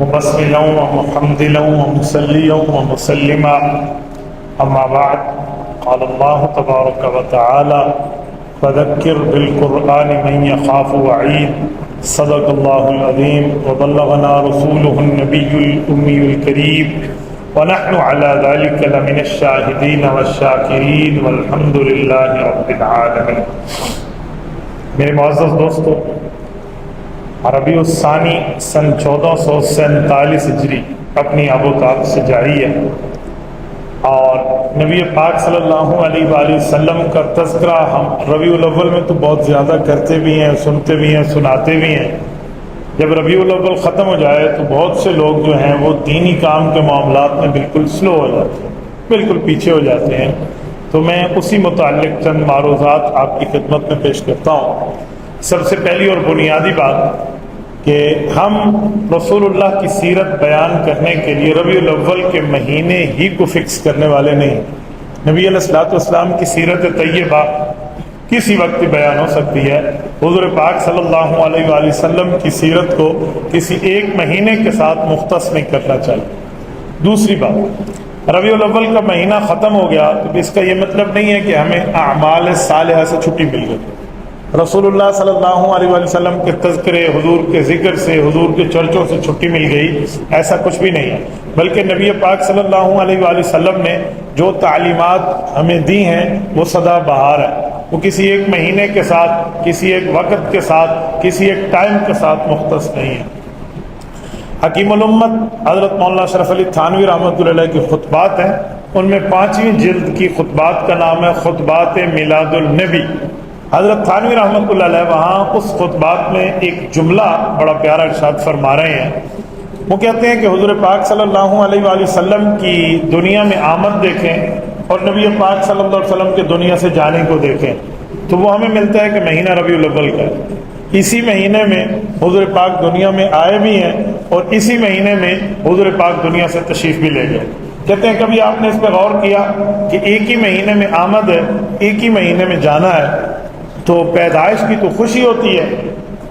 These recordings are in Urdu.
مبسملا ومحمدلا ومصليا ومسلما أما بعد قال الله تبارك وتعالى فذكر بالقرآن من يخاف وعيد صدق الله العظيم وبلغنا رسوله النبي الأمي الكريم ونحن على ذلك لمن الشاهدين والشاكرين والحمد لله رب العالمين۔ میرے معزز دوستو، ربیع الثانی سن 1447 ہجری اپنی آبوتاب سے جاری ہے، اور نبی پاک صلی اللہ علیہ وآلہ وسلم کا تذکرہ ہم ربیع الاول میں تو بہت زیادہ کرتے بھی ہیں، سنتے بھی ہیں، سناتے بھی ہیں۔ جب ربیع الاول ختم ہو جائے تو بہت سے لوگ جو ہیں وہ دینی کام کے معاملات میں بالکل سلو ہو جاتے ہیں، بالکل پیچھے ہو جاتے ہیں۔ تو میں اسی متعلق چند معروضات آپ کی خدمت میں پیش کرتا ہوں۔ سب سے پہلی اور بنیادی بات کہ ہم رسول اللہ کی سیرت بیان کرنے کے لیے ربیع الاول کے مہینے ہی کو فکس کرنے والے نہیں۔ نبی علیہ الصلوۃ والسلام کی سیرت طیبہ کسی وقت بیان ہو سکتی ہے۔ حضور پاک صلی اللہ علیہ وآلہ وسلم کی سیرت کو کسی ایک مہینے کے ساتھ مختص نہیں کرنا چاہیے۔ دوسری بات، ربیع الاول کا مہینہ ختم ہو گیا تو اس کا یہ مطلب نہیں ہے کہ ہمیں اعمال صالحہ سے چھٹی مل گئی۔ رسول اللہ صلی اللہ علیہ وآلہ وسلم کے تذکرے، حضور کے ذکر سے، حضور کے چرچوں سے چھٹی مل گئی، ایسا کچھ بھی نہیں ہے۔ بلکہ نبی پاک صلی اللہ علیہ وآلہ وسلم نے جو تعلیمات ہمیں دی ہیں وہ سدا بہار ہے، وہ کسی ایک مہینے کے ساتھ، کسی ایک وقت کے ساتھ، کسی ایک ٹائم کے ساتھ مختص نہیں ہے۔ حکیم الامت حضرت مولانا اشرف علی تھانوی رحمۃ اللہ علیہ کی خطبات ہیں، ان میں 5ویں جلد کی خطبات کا نام ہے خطبات میلاد النبی۔ حضرت تھانوی رحمۃ اللہ علیہ وہاں اس خطبات میں ایک جملہ بڑا پیارا ارشاد فرما رہے ہیں۔ وہ کہتے ہیں کہ حضور پاک صلی اللہ علیہ وآلہ وسلم کی دنیا میں آمد دیکھیں اور نبی پاک صلی اللہ علیہ وسلم کے دنیا سے جانے کو دیکھیں تو وہ ہمیں ملتا ہے کہ مہینہ ربیع الاول کا ہے۔ اسی مہینے میں حضور پاک دنیا میں آئے بھی ہیں اور اسی مہینے میں حضور پاک دنیا سے تشریف بھی لے گئے۔ کہتے ہیں کبھی آپ نے اس پہ غور کیا کہ ایک ہی مہینے میں آمد ہے، ایک ہی مہینے میں جانا ہے، تو پیدائش کی تو خوشی ہوتی ہے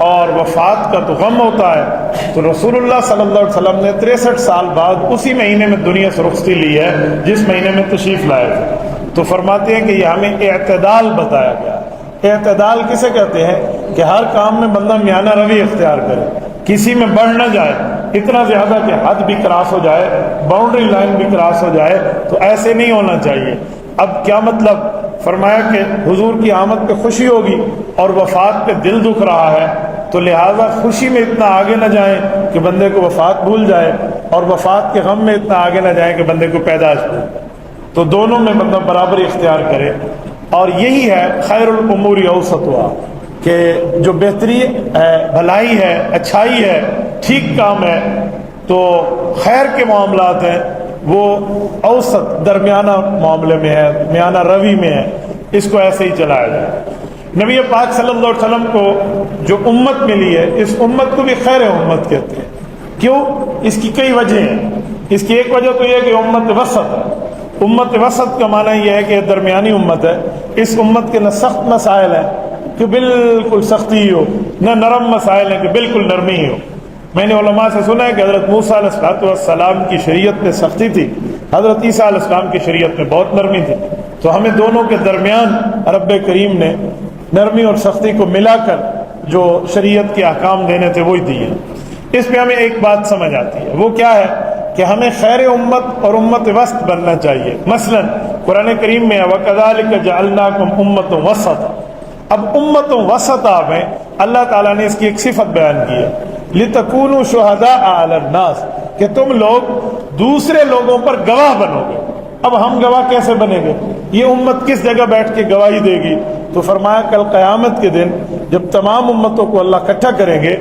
اور وفات کا تو غم ہوتا ہے۔ تو رسول اللہ صلی اللہ علیہ وسلم نے 63 سال بعد اسی مہینے میں دنیا سے رخصتی لی ہے جس مہینے میں تشریف لائے تھے۔ تو فرماتے ہیں کہ یہ ہمیں اعتدال بتایا گیا۔ اعتدال کسے کہتے ہیں؟ کہ ہر کام میں بندہ میانہ روی اختیار کرے، کسی میں بڑھ نہ جائے اتنا زیادہ کہ حد بھی کراس ہو جائے، باؤنڈری لائن بھی کراس ہو جائے، تو ایسے نہیں ہونا چاہیے۔ اب کیا مطلب؟ فرمایا کہ حضور کی آمد پہ خوشی ہوگی اور وفات پہ دل دکھ رہا ہے، تو لہٰذا خوشی میں اتنا آگے نہ جائیں کہ بندے کو وفات بھول جائے، اور وفات کے غم میں اتنا آگے نہ جائیں کہ بندے کو پیدائش بھول جائے۔ تو دونوں میں مطلب برابری اختیار کرے، اور یہی ہے خیر الامور اوسطها، کہ جو بہتری ہے، بھلائی ہے، اچھائی ہے، ٹھیک کام ہے، تو خیر کے معاملات ہیں وہ اوسط درمیانہ معاملے میں ہے، میانہ روی میں ہے، اس کو ایسے ہی چلایا جائے۔ نبی پاک صلی اللہ علیہ وسلم کو جو امت ملی ہے، اس امت کو بھی خیر امت کہتے ہیں۔ کیوں؟ اس کی کئی وجہ ہیں۔ اس کی ایک وجہ تو یہ ہے کہ امت وسط ہے۔ امت وسط کا معنی یہ ہے کہ درمیانی امت ہے۔ اس امت کے نہ سخت مسائل ہیں کہ بالکل سختی ہی ہو، نہ نرم مسائل ہیں کہ بالکل نرمی ہی ہو۔ میں نے علماء سے سنا ہے کہ حضرت موسیٰ علیہ السلام کی شریعت میں سختی تھی، حضرت عیسیٰ علیہ السلام کی شریعت میں بہت نرمی تھی، تو ہمیں دونوں کے درمیان رب کریم نے نرمی اور سختی کو ملا کر جو شریعت کے احکام دینے تھے وہی دیے۔ اس پہ ہمیں ایک بات سمجھ آتی ہے، وہ کیا ہے کہ ہمیں خیر امت اور امت وسط بننا چاہیے۔ مثلا قرآن کریم میں وَكَذَلِكَ جَعَلْنَاكُمْ أُمَّةً وَسَطًا، اب امت وسطا میں اللہ تعالیٰ نے اس کی ایک صفت بیان کی ہے، لِتَكُونُوا شُهَدَاءَ عَلَى النَّاسِ، کہ تم لوگ دوسرے لوگوں پر گواہ بنو گے۔ اب ہم گواہ کیسے بنیں گے؟ یہ امت کس جگہ بیٹھ کے گواہی دے گی؟ تو فرمایا کل قیامت کے دن جب تمام امتوں کو اللہ اکٹھا کریں گے،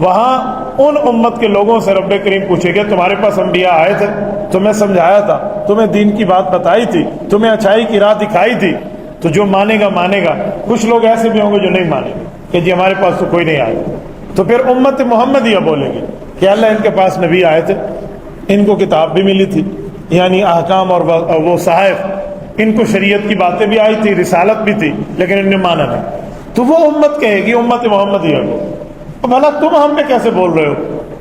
وہاں ان امت کے لوگوں سے رب کریم پوچھے گا تمہارے پاس انبیاء آئے تھے، تمہیں سمجھایا تھا، تمہیں دین کی بات بتائی تھی، تمہیں اچھائی کی راہ دکھائی تھی؟ تو جو مانے گا مانے گا، کچھ لوگ ایسے بھی ہوں گے جو نہیں مانیں گے کہ جی ہمارے پاس تو کوئی نہیں آیا۔ تو پھر امت محمدیہ بولے گی کہ اللہ ان کے پاس نبی آئے تھے، ان کو کتاب بھی ملی تھی، یعنی احکام اور وہ صحائف، ان کو شریعت کی باتیں بھی آئی تھی، رسالت بھی تھی، لیکن ان نے مانا نہیں۔ تو وہ امت کہے گی امت محمدیہ کو، بھلا تم ہم پہ کیسے بول رہے ہو؟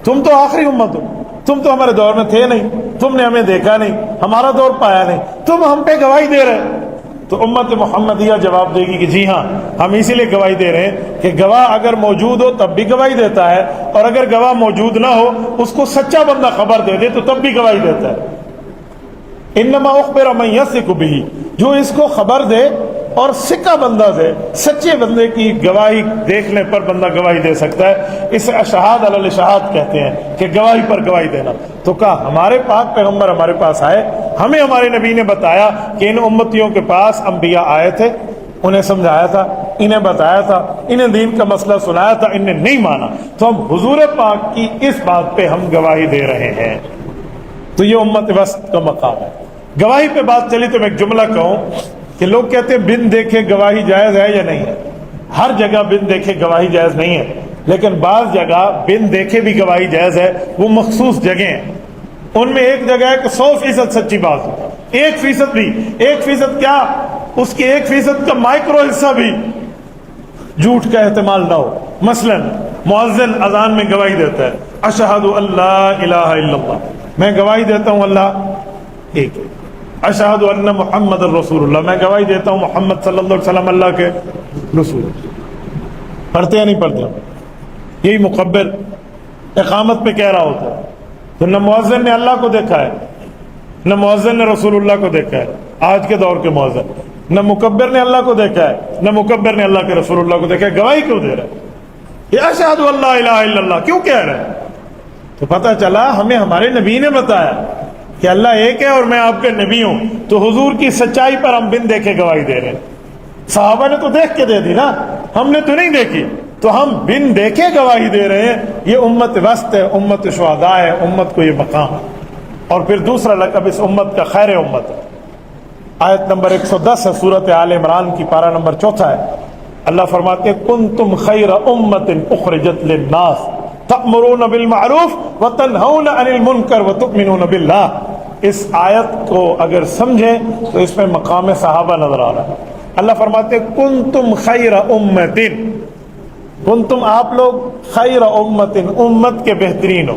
تم تو آخری امت ہو، تم تو ہمارے دور میں تھے نہیں، تم نے ہمیں دیکھا نہیں، ہمارا دور پایا نہیں، تم ہم پہ گواہی دے رہے۔ تو امت محمدیہ جواب دے گی کہ جی ہاں، ہم اسی لیے گواہی دے رہے ہیں کہ گواہ اگر موجود ہو تب بھی گواہی دیتا ہے، اور اگر گواہ موجود نہ ہو، اس کو سچا بندہ خبر دے دے تو تب بھی گواہی دیتا ہے۔ انما اخبر من یثق بہ، جو اس کو خبر دے اور سکا بندہ دے، سچے بندے کی گواہی دیکھنے پر بندہ گواہی دے سکتا ہے۔ اسے اشہاد علی الاشہاد کہتے ہیں کہ گواہی پر گواہی دینا۔ تو کہا ہمارے پاک پیغمبر ہمارے پاس آئے، ہمیں ہمارے نبی نے بتایا کہ ان امتیوں کے پاس انبیاء آئے تھے، انہیں سمجھایا تھا، انہیں بتایا تھا، انہیں دین کا مسئلہ سنایا تھا، انہیں نہیں مانا، تو ہم حضور پاک کی اس بات پہ ہم گواہی دے رہے ہیں۔ تو یہ امت وسط کا مقام ہے۔ گواہی پہ بات چلی تو میں ایک جملہ کہوں کہ لوگ کہتے ہیں بن دیکھے گواہی جائز ہے یا نہیں ہے۔ ہر جگہ بن دیکھے گواہی جائز نہیں ہے، لیکن بعض جگہ بن دیکھے بھی گواہی جائز ہے، وہ مخصوص جگہ ہیں۔ ان میں ایک جگہ ہے کہ 100% سچی بات ہو، 1% بھی، 1% کیا، اس کے 1% کا مائکرو حصہ بھی جھوٹ کا احتمال نہ ہو۔ مثلا مؤذن اذان میں گواہی دیتا ہے، اشہد ان لا الہ الا اللہ، میں گواہی دیتا ہوں اللہ ایک ہے۔ اشہد ان محمد الرسول اللہ، میں گواہی دیتا ہوں محمد صلی اللہ علیہ وسلم اللہ کے رسول۔ پڑھتے یا نہیں پڑھتے؟ یہی مکبر اقامت پہ کہہ رہا ہوتا ہے۔ تو نہ مؤذن نے اللہ کو دیکھا ہے، نہ مؤذن نے رسول اللہ کو دیکھا ہے، آج کے دور کے مؤذن، نہ مکبر نے اللہ کو دیکھا ہے، نہ مکبر نے اللہ کے رسول اللہ کو دیکھا ہے، گواہی کیوں دے رہا ہے؟ یہ اشہد ان لا الہ الا اللہ کیوں کہہ رہے ہیں؟ تو پتہ چلا ہمیں ہمارے نبی نے بتایا کہ اللہ ایک ہے اور میں آپ کے نبی ہوں، تو حضور کی سچائی پر ہم بن دیکھے گواہی دے رہے ہیں۔ صحابہ نے تو دیکھ کے دے دی نا، ہم نے تو نہیں دیکھی، تو ہم بن دیکھے گواہی دے رہے ہیں۔ یہ امت وسط ہے، امت شہداء ہے، امت کو یہ مقام ہے۔ اور پھر دوسرا لقب اس امت کا خیر امت ہے۔ آیت نمبر 110 ہے سورۃ آل عمران کی، پارہ نمبر 4 ہے۔ اللہ فرماتے ہیں کنتم خیر امت اخرجت للناس تأمرون بالمعروف وتنہون عن المنکر وتؤمنون باللہ۔ اس آیت کو اگر سمجھیں تو اس میں مقام صحابہ نظر آ رہا ہے۔ اللہ فرماتے ہیں کنتم خیر امت، کنتم آپ لوگ خیر امت، امت کے بہترین ہو۔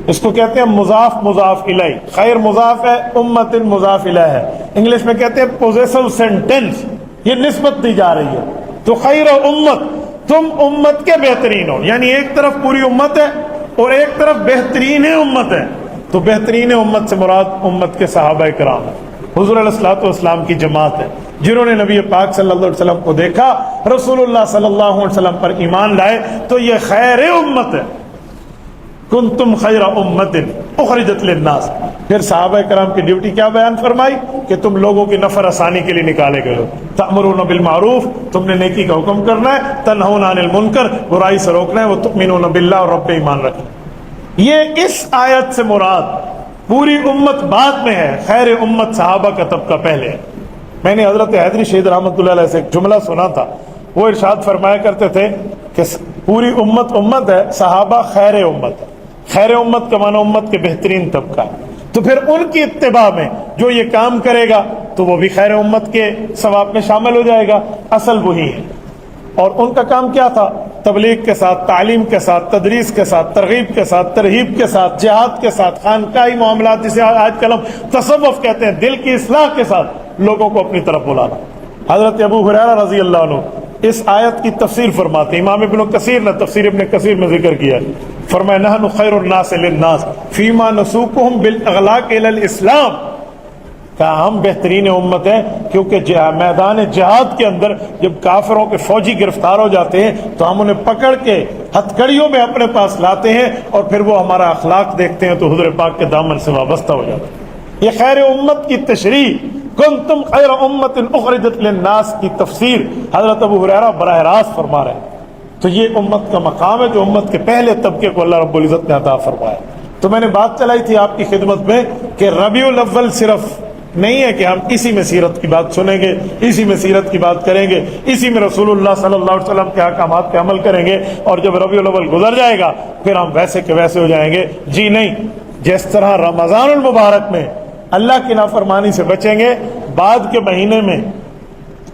اس کو کہتے ہیں مضاف مضاف الیہ، خیر مضاف ہے، امت مضاف الیہ ہے۔ انگلش میں کہتے ہیں پوزیسو سینٹینس، یہ نسبت دی جا رہی ہے۔ تو خیر امت، تم امت کے بہترین ہو، یعنی ایک طرف پوری امت ہے اور ایک طرف بہترین امت ہے۔ تو بہترین امت سے مراد امت کے صحابہ کرام ہیں، حضور علیہ الصلوۃ والسلام کی جماعت ہے، جنہوں نے نبی پاک صلی اللہ علیہ وسلم کو دیکھا، رسول اللہ صلی اللہ علیہ وسلم پر ایمان لائے، تو یہ خیر امت ہے۔ کنتم خیر امت اخرجت للناس۔ پھر صحابہ کرام کی ڈیوٹی کیا بیان فرمائی کہ تم لوگوں کی نفر آسانی کے لیے نکالے گئے ہو۔ تأمرون بالمعروف، تم نے نیکی کا حکم کرنا ہے، تنہون عن المنکر، برائی سے روکنا ہے، وتؤمنون باللہ، اور رب پہ ایمان رکھنا ہے۔ یہ اس آیت سے مراد پوری امت بعد میں ہے، خیر امت صحابہ کا طبقہ پہلے ہے۔ میں نے حضرت حیدری شہید رحمۃ اللہ علیہ سے ایک جملہ سنا تھا، وہ ارشاد فرمایا کرتے تھے کہ پوری امت امت ہے، صحابہ خیر امت ہے۔ خیر امت کا معنی امت کے بہترین طبقہ ہے، تو پھر ان کی اتباع میں جو یہ کام کرے گا تو وہ بھی خیر امت کے ثواب میں شامل ہو جائے گا۔ اصل وہی ہے۔ اور ان کا کام کیا تھا؟ تبلیغ کے ساتھ، تعلیم کے ساتھ، تدریس کے ساتھ، ترغیب کے ساتھ، ترہیب کے ساتھ، جہاد کے ساتھ، خانقاہی معاملات جسے آج کل ہم تصوف کہتے ہیں، دل کی اصلاح کے ساتھ لوگوں کو اپنی طرف بلانا۔ حضرت ابو ہریرہ رضی اللہ عنہ اس آیت کی تفسیر فرماتے ہیں، امام ابن کثیر نے تفسیر ابن کثیر میں ذکر کیا، فرمایا نحن خیر الناس للناس فیما نسوقهم بالاغلاق الى الاسلام، کہ ہم بہترین امت ہیں کیونکہ میدان جہاد کے اندر جب کافروں کے فوجی گرفتار ہو جاتے ہیں تو ہم انہیں پکڑ کے ہتھکڑیوں میں اپنے پاس لاتے ہیں، اور پھر وہ ہمارا اخلاق دیکھتے ہیں تو حضور پاک کے دامن سے وابستہ ہو جاتے ہیں۔ یہ خیر امت کی تشریح، کنتم خیر امت اخرجت للناس کی تفسیر حضرت ابو ہریرہ براہ راست فرما رہے ہیں۔ تو یہ امت کا مقام ہے جو امت کے پہلے طبقے کو اللہ رب العزت نے عطا فرمایا۔ تو میں نے بات چلائی تھی آپ کی خدمت میں کہ ربیع الاول صرف نہیں ہے کہ ہم اسی میں سیرت کی بات سنیں گے، اسی میں سیرت کی بات کریں گے، اسی میں رسول اللہ صلی اللہ علیہ وسلم کے احکامات پہ عمل کریں گے، اور جب ربیع الاول گزر جائے گا پھر ہم ویسے کے ویسے ہو جائیں گے۔ جی نہیں، جس طرح رمضان المبارک میں اللہ کی نافرمانی سے بچیں گے، بعد کے مہینے میں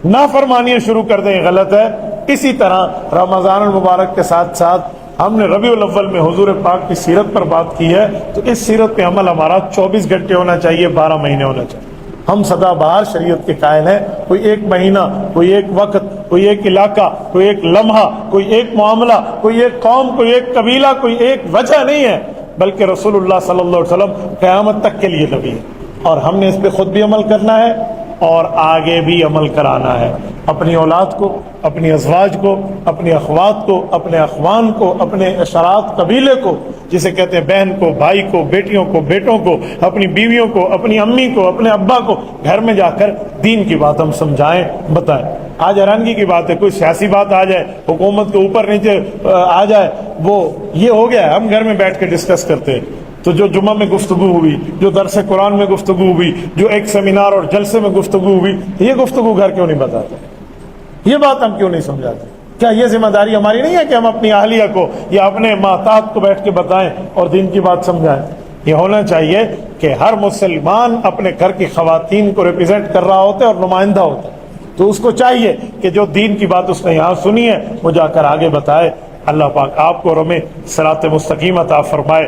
نافرمانیاں شروع کر دیں غلط ہے، اسی طرح رمضان المبارک کے ساتھ ساتھ ہم نے ربیع الاول میں حضور پاک کی سیرت پر بات کی ہے، تو اس سیرت پہ عمل ہمارا 24 گھنٹے ہونا چاہیے، 12 مہینے ہونا چاہیے۔ ہم سدا بہار شریعت کے قائل ہیں، کوئی ایک مہینہ، کوئی ایک وقت، کوئی ایک علاقہ، کوئی ایک لمحہ، کوئی ایک معاملہ، کوئی ایک قوم، کوئی ایک قبیلہ، کوئی ایک وجہ نہیں ہے، بلکہ رسول اللہ صلی اللہ علیہ وسلم قیامت تک کے لیے نبی ہے، اور ہم نے اس پہ خود بھی عمل کرنا ہے اور آگے بھی عمل کرانا ہے، اپنی اولاد کو، اپنی ازواج کو، اپنی اخوات کو، اپنے اخوان کو، اپنے اشراط قبیلے کو، جسے کہتے ہیں بہن کو، بھائی کو، بیٹیوں کو، بیٹوں کو، اپنی بیویوں کو، اپنی امی کو، اپنے ابا کو، گھر میں جا کر دین کی بات ہم سمجھائیں، بتائیں۔ آج حیرانگی کی بات ہے، کوئی سیاسی بات آ جائے، حکومت کے اوپر نیچے آ جائے، وہ یہ ہو گیا ہے، ہم گھر میں بیٹھ کے ڈسکس کرتے ہیں۔ تو جو جمعہ میں گفتگو ہوئی، جو درس قرآن میں گفتگو ہوئی، جو ایک سیمینار اور جلسے میں گفتگو ہوئی، یہ گفتگو گھر کیوں نہیں بتاتے؟ یہ بات ہم کیوں نہیں سمجھاتے؟ کیا یہ ذمہ داری ہماری نہیں ہے کہ ہم اپنی اہلیہ کو یا اپنے محتاط کو بیٹھ کے بتائیں اور دین کی بات سمجھائیں؟ یہ ہونا چاہیے کہ ہر مسلمان اپنے گھر کی خواتین کو ریپرزینٹ کر رہا ہوتا ہے اور نمائندہ ہوتا ہے، تو اس کو چاہیے کہ جو دین کی بات اس نے یہاں سنی ہے وہ جا کر آگے بتائے۔ اللہ پاک آپ کو اور ہمیں صراط مستقیم عطا فرمائے۔